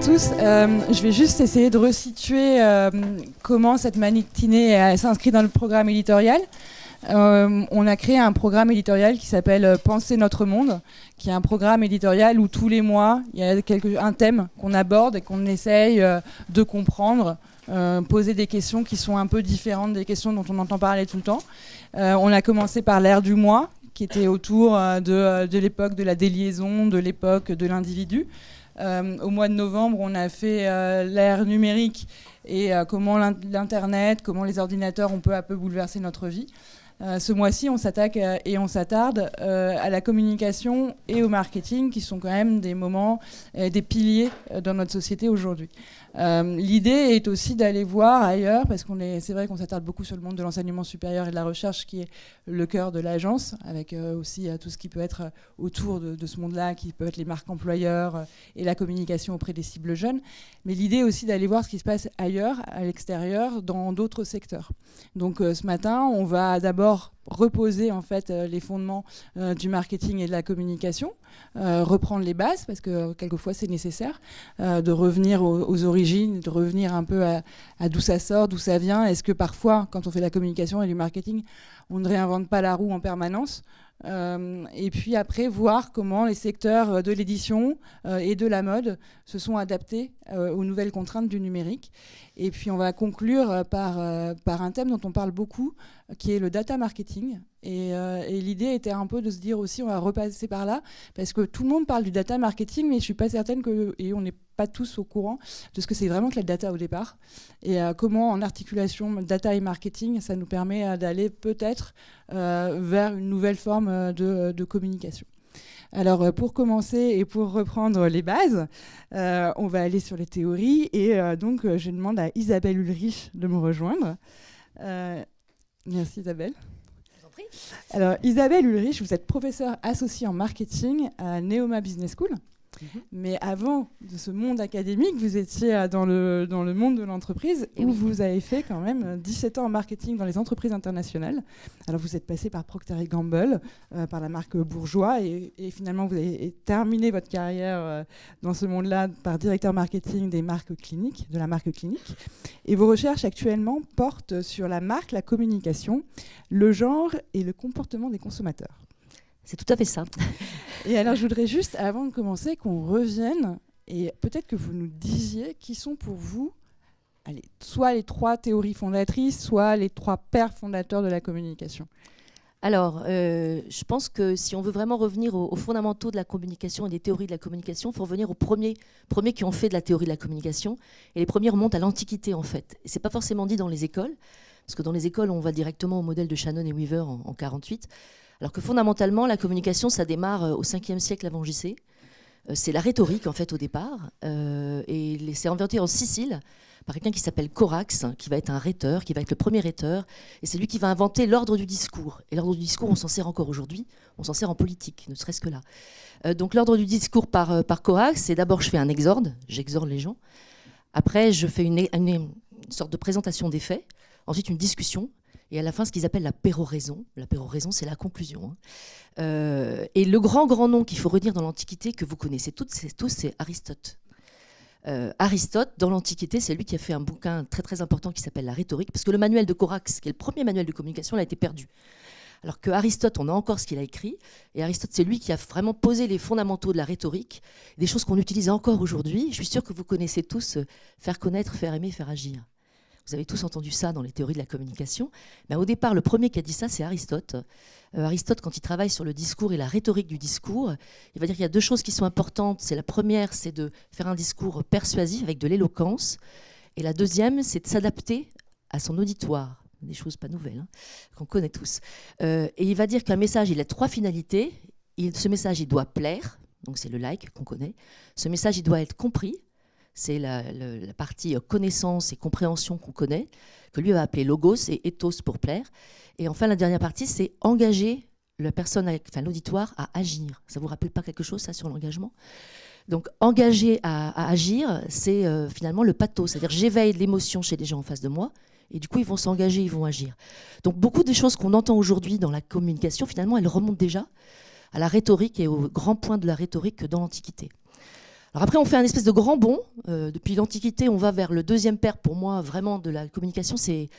tous. Je vais juste essayer de resituer comment cette matinée s'inscrit dans le programme éditorial. On a créé un programme éditorial qui s'appelle Penser notre monde, qui est un programme éditorial où tous les mois, il y a un thème qu'on aborde et qu'on essaye de comprendre, poser des questions qui sont un peu différentes des questions dont on entend parler tout le temps. On a commencé par l'ère du moi, qui était autour de l'époque de la déliaison, de l'époque de l'individu. Au mois de novembre, on a fait l'ère numérique et comment l'Internet, comment les ordinateurs ont peu à peu bouleversé notre vie. Ce mois-ci, on s'attaque et on s'attarde à la communication et au marketing, qui sont quand même des moments, des piliers dans notre société aujourd'hui. L'idée est aussi d'aller voir ailleurs, parce c'est vrai qu'on s'attarde beaucoup sur le monde de l'enseignement supérieur et de la recherche, qui est le cœur de l'agence, avec aussi tout ce qui peut être autour de ce monde-là, qui peut être les marques employeurs et la communication auprès des cibles jeunes. Mais l'idée est aussi d'aller voir ce qui se passe ailleurs, à l'extérieur, dans d'autres secteurs. Donc ce matin, on va d'abord reposer en fait les fondements du marketing et de la communication, reprendre les bases, parce que quelquefois c'est nécessaire, de revenir aux origines, de revenir un peu à d'où ça sort, d'où ça vient. Est-ce que parfois, quand on fait de la communication et du marketing, on ne réinvente pas la roue en permanence ? Et puis après, voir comment les secteurs de l'édition et de la mode se sont adaptés aux nouvelles contraintes du numérique. Et puis on va conclure par un thème dont on parle beaucoup, qui est le data marketing. Et l'idée était un peu de se dire aussi, on va repasser par là, parce que tout le monde parle du data marketing, mais je ne suis pas certaine et on n'est pas tous au courant de ce que c'est vraiment que la data au départ. Et comment, en articulation data et marketing, ça nous permet d'aller peut-être vers une nouvelle forme de communication. Alors, pour commencer et pour reprendre les bases, on va aller sur les théories. Et donc, je demande à Isabelle Ulrich de me rejoindre. Merci Isabelle. Je vous en prie. Alors, Isabelle Ulrich, vous êtes professeure associée en marketing à Neoma Business School. Mais avant de ce monde académique, vous étiez dans le monde de l'entreprise, où vous avez fait quand même 17 ans en marketing dans les entreprises internationales. Alors vous êtes passé par Procter & Gamble, par la marque Bourjois, et finalement vous avez terminé votre carrière dans ce monde-là par directeur marketing des marques cliniques, de la marque clinique. Et vos recherches actuellement portent sur la marque, la communication, le genre et le comportement des consommateurs. C'est tout à fait ça. Et alors, je voudrais juste, avant de commencer, qu'on revienne et peut-être que vous nous disiez qui sont pour vous, soit les 3 théories fondatrices, soit les 3 pères fondateurs de la communication. Alors, je pense que si on veut vraiment revenir aux fondamentaux de la communication et des théories de la communication, il faut revenir aux premiers qui ont fait de la théorie de la communication. Et les premiers remontent à l'Antiquité, en fait. Et ce n'est pas forcément dit dans les écoles, parce que dans les écoles, on va directement au modèle de Shannon et Weaver en 48. Alors que fondamentalement, la communication, ça démarre au 5e siècle avant JC. C'est la rhétorique, en fait, au départ. Et c'est inventé en Sicile par quelqu'un qui s'appelle Corax, qui va être un rhéteur, qui va être le premier rhéteur. Et c'est lui qui va inventer l'ordre du discours. Et l'ordre du discours, on s'en sert encore aujourd'hui. On s'en sert en politique, ne serait-ce que là. Donc l'ordre du discours par Corax, c'est d'abord, je fais un exorde, j'exorde les gens. Après, je fais une sorte de présentation des faits. Ensuite, une discussion. Et à la fin, ce qu'ils appellent la péroraison. La péroraison, c'est la conclusion. Et le grand nom qu'il faut retenir dans l'Antiquité, que vous connaissez tous, c'est Aristote. Aristote, dans l'Antiquité, c'est lui qui a fait un bouquin très très important qui s'appelle La rhétorique, parce que le manuel de Corax, qui est le premier manuel de communication, il a été perdu. Alors que Aristote, on a encore ce qu'il a écrit. Et Aristote, c'est lui qui a vraiment posé les fondamentaux de la rhétorique, des choses qu'on utilise encore aujourd'hui. Je suis sûre que vous connaissez tous faire connaître, faire aimer, faire agir. Vous avez tous entendu ça dans les théories de la communication. Mais au départ, le premier qui a dit ça, c'est Aristote. Aristote, quand il travaille sur le discours et la rhétorique du discours, il va dire qu'il y a 2 choses qui sont importantes. La première, c'est de faire un discours persuasif avec de l'éloquence. Et la deuxième, c'est de s'adapter à son auditoire. Des choses pas nouvelles, qu'on connaît tous. Et il va dire qu'un message, il a 3 finalités. Ce message, il doit plaire. Donc c'est le like qu'on connaît. Ce message, il doit être compris. C'est la partie connaissance et compréhension qu'on connaît, que lui va appeler logos et ethos pour plaire. Et enfin, la dernière partie, c'est engager la personne, l'auditoire, à agir. Ça ne vous rappelle pas quelque chose, ça, sur l'engagement ? Donc, engager à agir, c'est finalement le pathos. C'est-à-dire, j'éveille l'émotion chez les gens en face de moi, et du coup, ils vont s'engager, ils vont agir. Donc, beaucoup des choses qu'on entend aujourd'hui dans la communication, finalement, elles remontent déjà à la rhétorique et au grand point de la rhétorique dans l'Antiquité. Alors après, on fait un espèce de grand bond. Depuis l'Antiquité, on va vers le deuxième père, pour moi, vraiment, de la communication, c'est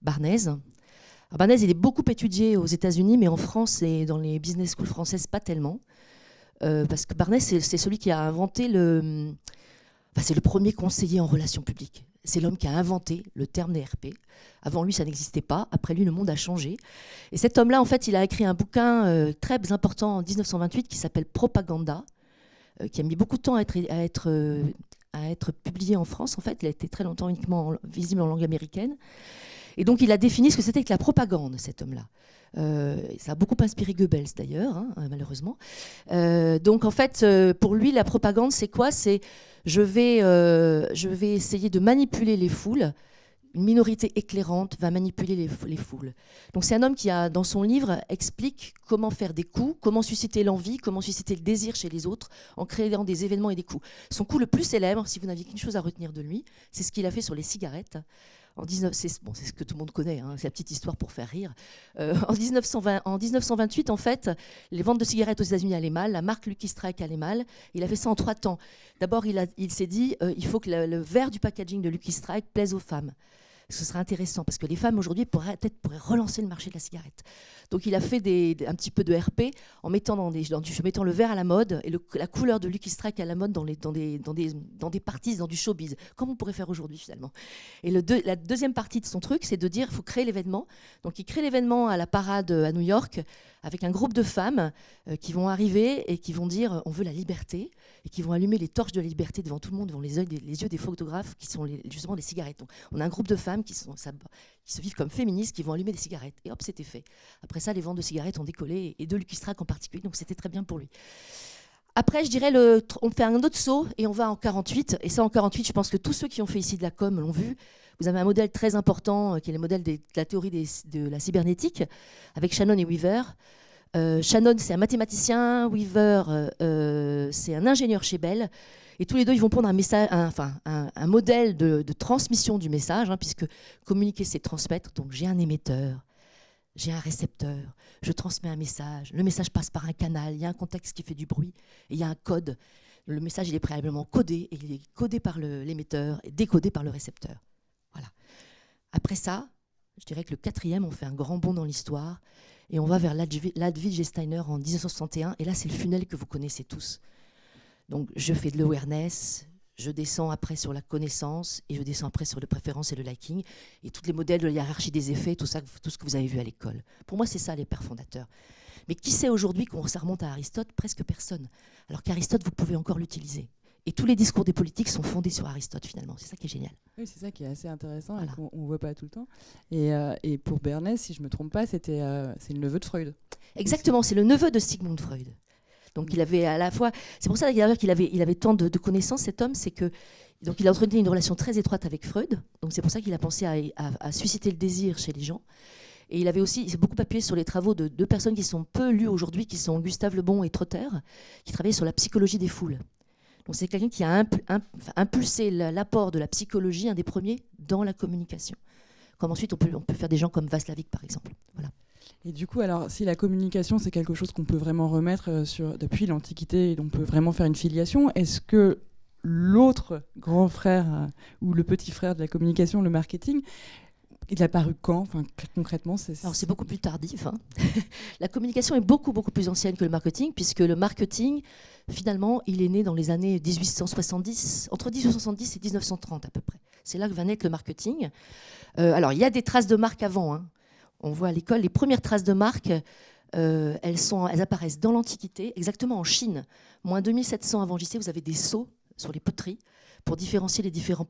Barnèse. Alors Barnèse, il est beaucoup étudié aux États-Unis, mais en France et dans les business schools françaises, pas tellement. Parce que Barnèse, c'est celui qui a inventé c'est le premier conseiller en relations publiques. C'est l'homme qui a inventé le terme DRP. Avant lui, ça n'existait pas. Après lui, le monde a changé. Et cet homme-là, en fait, il a écrit un bouquin très important en 1928 qui s'appelle Propaganda, qui a mis beaucoup de temps à être publié en France. En fait, il a été très longtemps uniquement visible en langue américaine. Et donc, il a défini ce que c'était que la propagande, cet homme-là. Ça a beaucoup inspiré Goebbels, d'ailleurs, hein, malheureusement. Donc, en fait, pour lui, la propagande, c'est quoi ? C'est je vais essayer de manipuler les foules. Une minorité éclairante va manipuler les foules. Donc, c'est un homme qui, dans son livre, explique comment faire des coups, comment susciter l'envie, comment susciter le désir chez les autres en créant des événements et des coups. Son coup le plus célèbre, si vous n'aviez qu'une chose à retenir de lui, c'est ce qu'il a fait sur les cigarettes. C'est ce que tout le monde connaît, hein, c'est la petite histoire pour faire rire. En 1928, en fait, les ventes de cigarettes aux États-Unis allaient mal, la marque Lucky Strike allait mal. Il a fait ça en 3 temps. D'abord, il s'est dit il faut que le verre du packaging de Lucky Strike plaise aux femmes. Ce serait intéressant parce que les femmes aujourd'hui pourraient relancer le marché de la cigarette. Donc il a fait un petit peu de RP en mettant le verre à la mode et la couleur de Lucky Strike à la mode dans des parties, dans du showbiz, comme on pourrait faire aujourd'hui finalement. Et la deuxième partie de son truc, c'est de dire qu'il faut créer l'événement. Donc il crée l'événement à la parade à New York avec un groupe de femmes qui vont arriver et qui vont dire on veut la liberté et qui vont allumer les torches de la liberté devant tout le monde, devant les yeux des photographes qui sont justement des cigarettes. Donc, on a un groupe de femmes qui se vivent comme féministes, qui vont allumer des cigarettes. Et hop, c'était fait. Après ça, les ventes de cigarettes ont décollé, et de Lucky Strike en particulier, donc c'était très bien pour lui. Après, je dirais, on fait un autre saut, et on va en 48. Et ça, en 48, je pense que tous ceux qui ont fait ici de la com l'ont vu. Vous avez un modèle très important, qui est le modèle de la théorie de la cybernétique, avec Shannon et Weaver. Shannon, c'est un mathématicien, Weaver, c'est un ingénieur chez Bell. Et tous les deux, ils vont prendre un modèle de transmission du message, hein, puisque communiquer, c'est transmettre. Donc, j'ai un émetteur, j'ai un récepteur, je transmets un message. Le message passe par un canal, il y a un contexte qui fait du bruit, et il y a un code. Le message, il est préalablement codé, et il est codé par l'émetteur et décodé par le récepteur. Voilà. Après ça, je dirais que le 4e, on fait un grand bond dans l'histoire, et on va vers Ludwig Steiner en 1961, et là, c'est le funnel que vous connaissez tous. Donc, je fais de l'awareness, je descends après sur la connaissance, et je descends après sur le préférence et le liking, et tous les modèles de la hiérarchie des effets, tout ce que vous avez vu à l'école. Pour moi, c'est ça, les pères fondateurs. Mais qui sait aujourd'hui qu'on ça remonte à Aristote ? Presque personne. Alors qu'Aristote, vous pouvez encore l'utiliser. Et tous les discours des politiques sont fondés sur Aristote, finalement. C'est ça qui est génial. Oui, c'est ça qui est assez intéressant, voilà. Et qu'on ne voit pas tout le temps. Et pour Bernays, si je ne me trompe pas, c'est le neveu de Freud. Exactement, c'est le neveu de Sigmund Freud. Donc il avait à la fois, c'est pour ça d'ailleurs qu'il avait tant de connaissances, cet homme, c'est que donc il a entretenu une relation très étroite avec Freud. Donc c'est pour ça qu'il a pensé à susciter le désir chez les gens. Et il s'est beaucoup appuyé sur les travaux de 2 personnes qui sont peu lues aujourd'hui, qui sont Gustave Le Bon et Trotter, qui travaillaient sur la psychologie des foules. Donc c'est quelqu'un qui a impulsé l'apport de la psychologie, un des premiers, dans la communication. Comme ensuite on peut faire des gens comme Václavic par exemple. Voilà. Et du coup, alors, si la communication, c'est quelque chose qu'on peut vraiment remettre depuis l'Antiquité, et on peut vraiment faire une filiation, est-ce que l'autre grand frère ou le petit frère de la communication, le marketing, il a apparu quand ? Enfin, concrètement, Alors, c'est beaucoup plus tardif. Hein. La communication est beaucoup, beaucoup plus ancienne que le marketing, puisque le marketing, finalement, il est né dans les années 1870, entre 1870 et 1930 à peu près. C'est là que va naître le marketing. Alors, il y a des traces de marque avant, hein. On voit à l'école les premières traces de marque, elles apparaissent dans l'Antiquité, exactement en Chine. Moins 2700 avant JC, vous avez des sceaux sur les poteries pour différencier les différents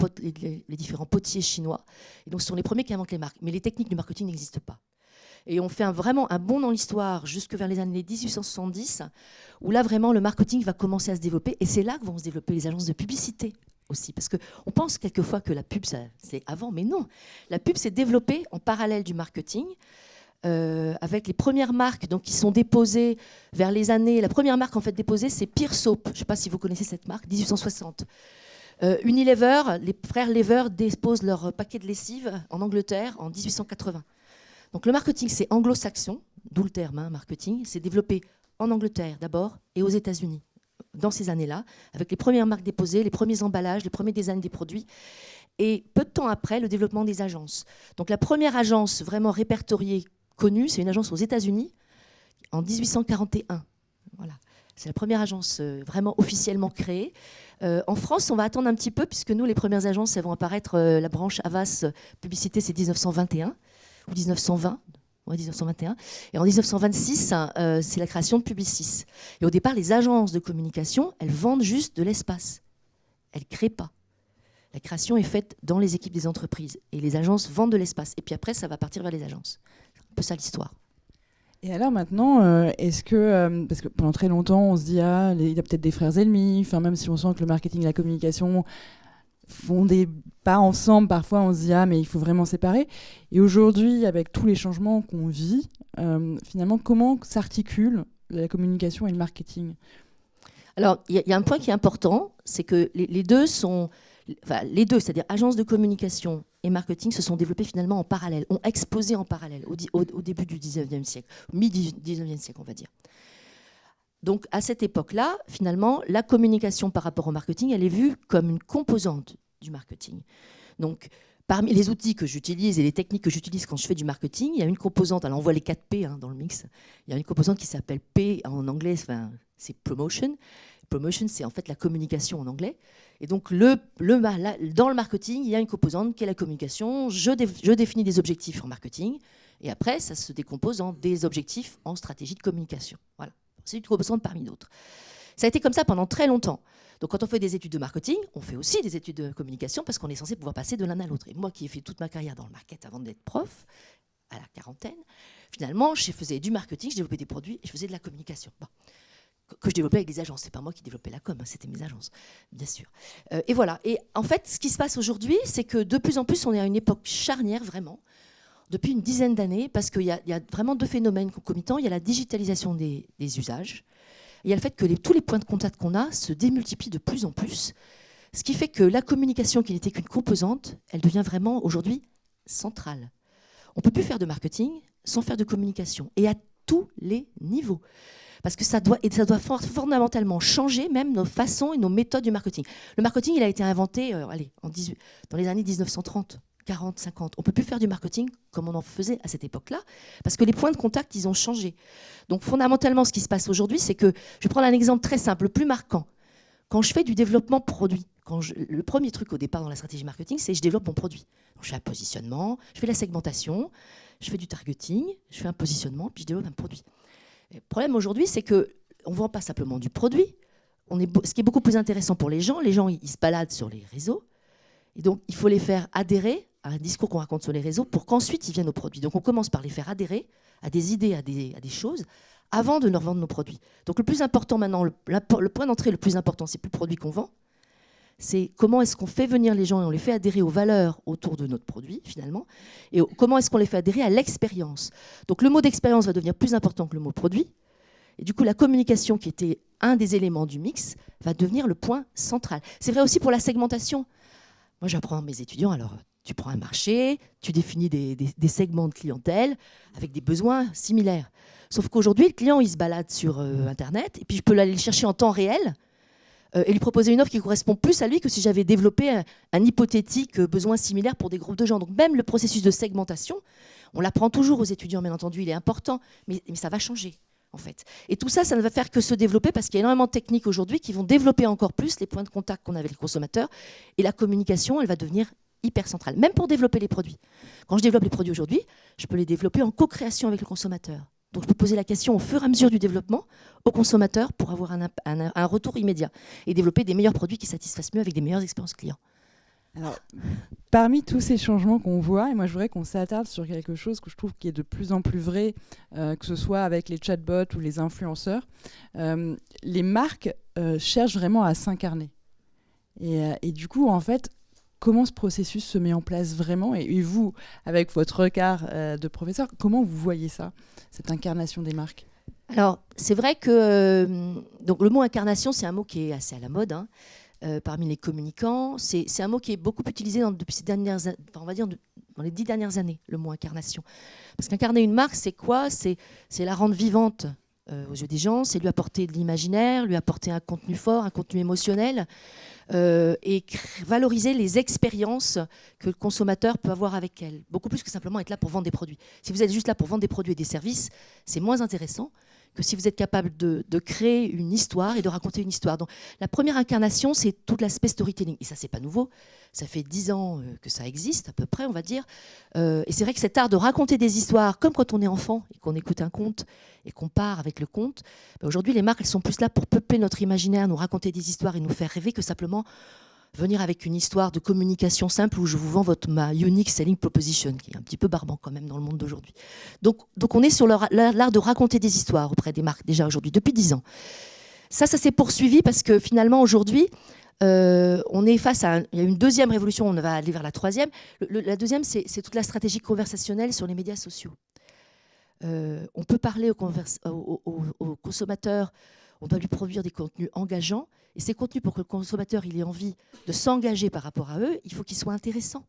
potiers chinois. Et donc, ce sont les premiers qui inventent les marques. Mais les techniques du marketing n'existent pas. Et on fait vraiment un bond dans l'histoire jusque vers les années 1870, où là, vraiment, le marketing va commencer à se développer. Et c'est là que vont se développer les agences de publicité aussi. Parce qu'on pense quelquefois que la pub, c'est avant, mais non. La pub s'est développée en parallèle du marketing, avec les premières marques donc, qui sont déposées vers les années... La première marque en fait déposée, c'est Pear Soap. Je ne sais pas si vous connaissez cette marque, 1860. Unilever, les frères Lever déposent leur paquet de lessive en Angleterre en 1880. Donc le marketing, c'est anglo-saxon, d'où le terme marketing. C'est développé en Angleterre d'abord et aux États-Unis dans ces années-là, avec les premières marques déposées, les premiers emballages, les premiers designs des produits. Et peu de temps après, le développement des agences. Donc la première agence vraiment répertoriée, connue, c'est une agence aux États-Unis en 1841. Voilà. C'est la première agence vraiment officiellement créée. En France, on va attendre un petit peu, puisque nous, les premières agences, elles vont apparaître, la branche Havas Publicité, c'est 1921 ou 1920. Ouais, 1921. Et en 1926, c'est la création de Publicis. Et au départ, les agences de communication, elles vendent juste de l'espace. Elles ne créent pas. La création est faite dans les équipes des entreprises. Et les agences vendent de l'espace. Et puis après, ça va partir vers les agences. C'est un peu ça l'histoire. Et alors maintenant, est-ce que, parce que pendant très longtemps, on se dit, il y a peut-être des frères ennemis, même si on sent que le marketing et la communication font des pas ensemble, parfois on se dit, mais il faut vraiment séparer. Et aujourd'hui, avec tous les changements qu'on vit, finalement, comment s'articule la communication et le marketing ? Alors, il y a un point qui est important, c'est que les deux sont... Enfin, les deux, c'est-à-dire agence de communication et marketing, se sont développés finalement en parallèle, ont explosé en parallèle au début du 19e siècle, mi-19e siècle, on va dire. Donc, à cette époque-là, finalement, la communication par rapport au marketing, elle est vue comme une composante du marketing. Donc, parmi les outils que j'utilise et les techniques que j'utilise quand je fais du marketing, il y a une composante, alors on voit les 4 P dans le mix, il y a une composante qui s'appelle P en anglais, c'est promotion. Promotion, c'est en fait la communication en anglais. Et donc, dans le marketing, il y a une composante qui est la communication. Je définis des objectifs en marketing. Et après, ça se décompose en des objectifs en stratégie de communication. Voilà. C'est une composante parmi d'autres. Ça a été comme ça pendant très longtemps. Donc, quand on fait des études de marketing, on fait aussi des études de communication parce qu'on est censé pouvoir passer de l'un à l'autre. Et moi qui ai fait toute ma carrière dans le market avant d'être prof, à la quarantaine, finalement, je faisais du marketing, je développais des produits et je faisais de la communication. Bon. Que je développais avec des agences. C'est pas moi qui développais la com, c'était mes agences, bien sûr. Et voilà. Et en fait, ce qui se passe aujourd'hui, c'est que de plus en plus, on est à une époque charnière, vraiment, depuis une dizaine d'années, parce qu'il y a vraiment deux phénomènes concomitants. Il y a la digitalisation des usages. Et il y a le fait que tous les points de contact qu'on a se démultiplient de plus en plus, ce qui fait que la communication, qui n'était qu'une composante, elle devient vraiment, aujourd'hui, centrale. On ne peut plus faire de marketing sans faire de communication, et à tous les niveaux. Parce que ça doit fondamentalement changer même nos façons et nos méthodes du marketing. Le marketing, il a été inventé dans les années 1930, 40, 50. On ne peut plus faire du marketing comme on en faisait à cette époque-là, parce que les points de contact, ils ont changé. Donc fondamentalement, ce qui se passe aujourd'hui, c'est que, je vais prendre un exemple très simple, le plus marquant. Quand je fais du développement produit, le premier truc au départ dans la stratégie marketing, c'est que je développe mon produit. Donc, je fais un positionnement, je fais la segmentation, je fais du targeting, je fais un positionnement, puis je développe un produit. Le problème aujourd'hui, c'est qu'on ne vend pas simplement du produit. Ce qui est beaucoup plus intéressant pour les gens, ils se baladent sur les réseaux. Et donc, il faut les faire adhérer à un discours qu'on raconte sur les réseaux pour qu'ensuite ils viennent aux produits. Donc, on commence par les faire adhérer à des idées, à des choses, avant de leur vendre nos produits. Donc, le plus important maintenant, le point d'entrée le plus important, c'est plus le produit qu'on vend. C'est comment est-ce qu'on fait venir les gens et on les fait adhérer aux valeurs autour de notre produit, finalement, et comment est-ce qu'on les fait adhérer à l'expérience. Donc le mot d'expérience va devenir plus important que le mot produit, et du coup la communication, qui était un des éléments du mix, va devenir le point central. C'est vrai aussi pour la segmentation. Moi j'apprends à mes étudiants, alors tu prends un marché, tu définis des segments de clientèle avec des besoins similaires. Sauf qu'aujourd'hui, le client, il se balade sur Internet, et puis je peux aller le chercher en temps réel, et lui proposer une offre qui correspond plus à lui que si j'avais développé un hypothétique besoin similaire pour des groupes de gens. Donc même le processus de segmentation, on l'apprend toujours aux étudiants, bien entendu, il est important, mais ça va changer, en fait. Et tout ça, ça ne va faire que se développer parce qu'il y a énormément de techniques aujourd'hui qui vont développer encore plus les points de contact qu'on a avec les consommateurs. Et la communication, elle va devenir hyper centrale, même pour développer les produits. Quand je développe les produits aujourd'hui, je peux les développer en co-création avec le consommateur. Donc, je peux poser la question au fur et à mesure du développement au consommateur pour avoir un retour immédiat et développer des meilleurs produits qui satisfassent mieux avec des meilleures expériences clients. Alors, parmi tous ces changements qu'on voit, et moi je voudrais qu'on s'attarde sur quelque chose que je trouve qui est de plus en plus vrai, que ce soit avec les chatbots ou les influenceurs, les marques cherchent vraiment à s'incarner. Et du coup, en fait, comment ce processus se met en place vraiment ? Et vous, avec votre regard de professeur, comment vous voyez ça, cette incarnation des marques ? Alors, c'est vrai que donc le mot incarnation, c'est un mot qui est assez à la mode parmi les communicants. C'est un mot qui est beaucoup utilisé depuis ces dernières, on va dire dans les 10 dernières années, le mot incarnation. Parce qu'incarner une marque, c'est quoi ? C'est la rendre vivante aux yeux des gens, c'est lui apporter de l'imaginaire, lui apporter un contenu fort, un contenu émotionnel, et valoriser les expériences que le consommateur peut avoir avec elle. Beaucoup plus que simplement être là pour vendre des produits. Si vous êtes juste là pour vendre des produits et des services, c'est moins intéressant que si vous êtes capable de créer une histoire et de raconter une histoire. Donc, la première incarnation, c'est tout l'aspect storytelling. Et ça, c'est pas nouveau. Ça fait 10 ans que ça existe, à peu près, on va dire. Et c'est vrai que cet art de raconter des histoires, comme quand on est enfant et qu'on écoute un conte et qu'on part avec le conte, aujourd'hui, les marques, elles sont plus là pour peupler notre imaginaire, nous raconter des histoires et nous faire rêver que simplement venir avec une histoire de communication simple où je vous vends ma unique selling proposition, qui est un petit peu barbant quand même dans le monde d'aujourd'hui. Donc on est sur l'art de raconter des histoires auprès des marques déjà aujourd'hui, depuis 10 ans. Ça s'est poursuivi parce que finalement aujourd'hui, on est face à il y a une deuxième révolution, on va aller vers la troisième. La deuxième, c'est toute la stratégie conversationnelle sur les médias sociaux. On peut parler aux consommateurs, on doit lui produire des contenus engageants. Et ces contenus, pour que le consommateur il ait envie de s'engager par rapport à eux, il faut qu'ils soient intéressants.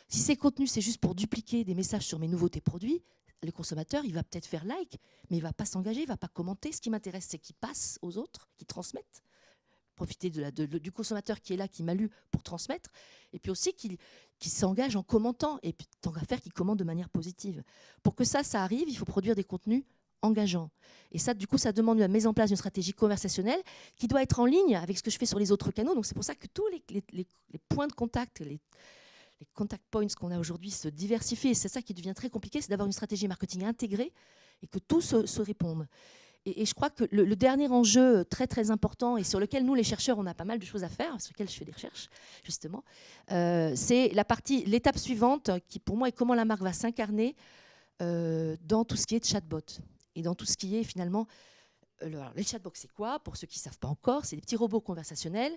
Si ces contenus, c'est juste pour dupliquer des messages sur mes nouveautés produits, le consommateur, il va peut-être faire like, mais il ne va pas s'engager, il ne va pas commenter. Ce qui m'intéresse, c'est qu'il passe aux autres, qu'il transmette. Profiter du consommateur qui est là, qui m'a lu pour transmettre. Et puis aussi qu'il s'engage en commentant. Et puis, tant qu'à faire, qu'il commente de manière positive. Pour que ça arrive, il faut produire des contenus engageant. Et ça, du coup, ça demande la mise en place d'une stratégie conversationnelle qui doit être en ligne avec ce que je fais sur les autres canaux. Donc, c'est pour ça que tous les points de contact, les contact points qu'on a aujourd'hui se diversifient. Et c'est ça qui devient très compliqué, c'est d'avoir une stratégie marketing intégrée et que tout se réponde. Et je crois que le dernier enjeu très, très important et sur lequel nous, les chercheurs, on a pas mal de choses à faire, sur lequel je fais des recherches, justement, c'est l'étape suivante qui, pour moi, est comment la marque va s'incarner dans tout ce qui est chatbot. Et dans tout ce qui est finalement... les chatbots, c'est quoi? Pour ceux qui ne savent pas encore, c'est des petits robots conversationnels.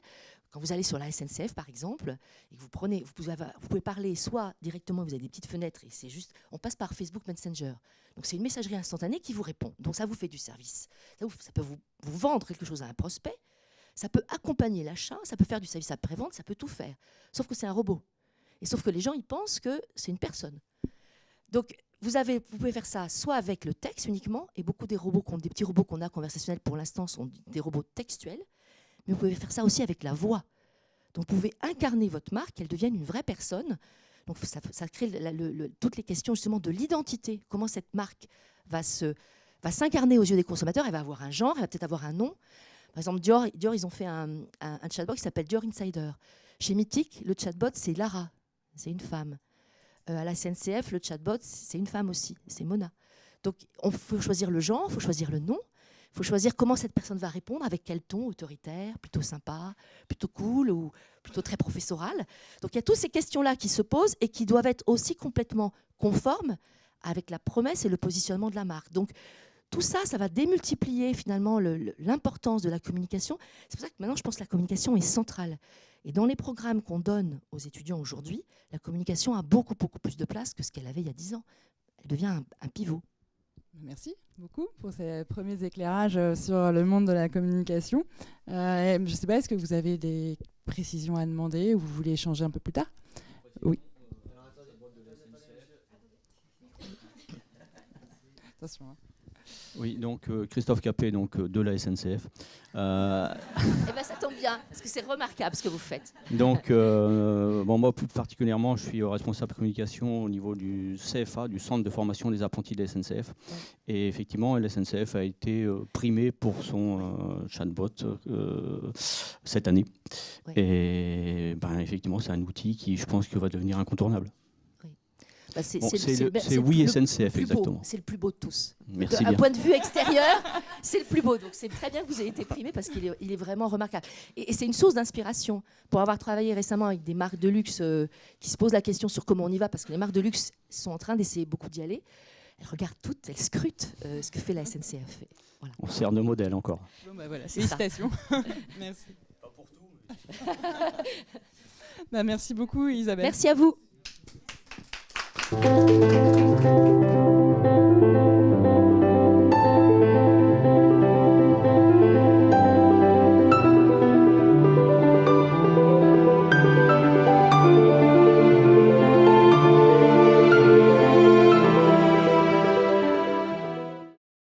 Quand vous allez sur la SNCF, par exemple, et que vous pouvez parler soit directement, vous avez des petites fenêtres, et c'est juste... On passe par Facebook Messenger. Donc, c'est une messagerie instantanée qui vous répond. Donc, ça vous fait du service. Ça peut vous vendre quelque chose à un prospect. Ça peut accompagner l'achat. Ça peut faire du service après-vente. Ça peut tout faire. Sauf que c'est un robot. Et sauf que les gens, ils pensent que c'est une personne. Donc, vous pouvez faire ça soit avec le texte uniquement, et beaucoup des petits robots qu'on a conversationnels pour l'instant sont des robots textuels, mais vous pouvez faire ça aussi avec la voix. Donc vous pouvez incarner votre marque, qu'elle devienne une vraie personne. Donc ça crée toutes les questions justement de l'identité, comment cette marque va s'incarner aux yeux des consommateurs. Elle va avoir un genre, elle va peut-être avoir un nom. Par exemple, Dior, ils ont fait un chatbot qui s'appelle Dior Insider. Chez Mythique, le chatbot, c'est Lara, c'est une femme. À la SNCF, le chatbot, c'est une femme aussi, c'est Mona. Donc, il faut choisir le genre, il faut choisir le nom, il faut choisir comment cette personne va répondre, avec quel ton, autoritaire, plutôt sympa, plutôt cool ou plutôt très professoral. Donc, il y a toutes ces questions-là qui se posent et qui doivent être aussi complètement conformes avec la promesse et le positionnement de la marque. Donc, tout ça, ça va démultiplier finalement l'importance de la communication. C'est pour ça que maintenant, je pense que la communication est centrale. Et dans les programmes qu'on donne aux étudiants aujourd'hui, la communication a beaucoup, beaucoup plus de place que ce qu'elle avait il y a 10 ans. Elle devient un pivot. Merci beaucoup pour ces premiers éclairages sur le monde de la communication. Je ne sais pas, est-ce que vous avez des précisions à demander ou vous voulez échanger un peu plus tard? Oui. Attention. Hein. Oui, donc Christophe Capet, donc, de la SNCF. Eh ben, ça tombe bien, parce que c'est remarquable ce que vous faites. Donc, moi, plus particulièrement, je suis responsable communication au niveau du CFA, du Centre de formation des apprentis de la SNCF. Ouais. Et effectivement, la SNCF a été primée pour son chatbot cette année. Ouais. Et effectivement, c'est un outil qui, je pense, va devenir incontournable. Bah c'est oui SNCF, exactement. C'est le plus beau de tous. Merci d'un point de vue extérieur, c'est le plus beau. Donc c'est très bien que vous ayez été primé parce qu'il est vraiment remarquable. Et c'est une source d'inspiration. Pour avoir travaillé récemment avec des marques de luxe qui se posent la question sur comment on y va, parce que les marques de luxe sont en train d'essayer beaucoup d'y aller. Elles regardent toutes, elles scrutent ce que fait la SNCF. Voilà. On sert de modèle encore. Bon, voilà, félicitations. Merci. Pas pour tout. Mais... merci beaucoup, Isabelle. Merci à vous.